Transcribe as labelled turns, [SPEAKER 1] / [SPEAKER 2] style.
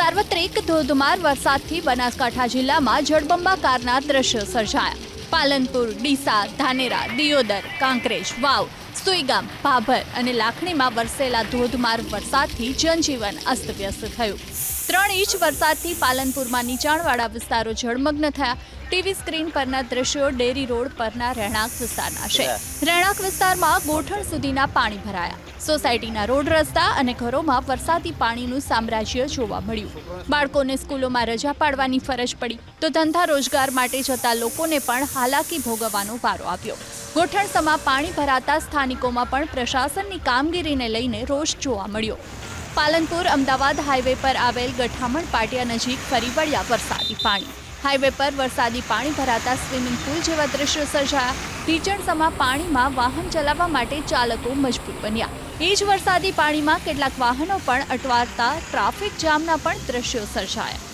[SPEAKER 1] સાર્વત્રિક ધોધમાર વરસાદથી બનાસકાંઠા જિલ્લામાં જળબંબાકારના દ્રશ્યો સર્જાયા। પાલનપુર, ડીસા, ધાનેરા, દિયોદર, કાંકરેજ, વાવ, સુઈગામ, ભાભર અને લાખણીમાં વરસેલા ધોધમાર વરસાદથી જનજીવન અસ્તવ્યસ્ત થયું। 3 ઇંચ વરસાદથી પાલનપુરમાં નીચાણવાળા વિસ્તારો જળમગ્ન થયા। ટીવી સ્ક્રીન પરના દ્રશ્યો ડેરી રોડ પરના રહેણાંક વિસ્તારના છે। રહેણાંક વિસ્તારમાં ગોઠણ સુધીના પાણી ભરાયા। સોસાયટીના રોડ રસ્તા અને ઘરોમાં વરસાદી પાણીનું સામ્રાજ્ય જોવા મળ્યું। બાળકોને સ્કૂલોમાં રજા પાડવાની ફરજ પડી તો ધંધા રોજગાર માટે જતા લોકોને પણ હાલાકી ભોગવવાનો વારો આવ્યો। ગોઠણસમાં પાણી ભરાતા સ્થાનિકોમાં પણ પ્રશાસનની કામગીરીને લઈને રોષ જોવા મળ્યો। પાલનપુર અમદાવાદ હાઈવે પર આવેલ ગઠામણ પાટિયા નજીક ફરી વળ્યા વરસાદી પાણી। હાઈવે પર વરસાદી પાણી ભરાતા સ્વિમિંગ પુલ જેવા દ્રશ્યો સર્જાયા। ઢીચણસમાં પાણીમાં વાહન ચલાવવા માટે ચાલકો મજબૂર બન્યા। એ જ વરસાદી પાણીમાં કેટલાક વાહનો પણ અટવાતા ટ્રાફિક જામના પણ દ્રશ્યો સર્જાયા।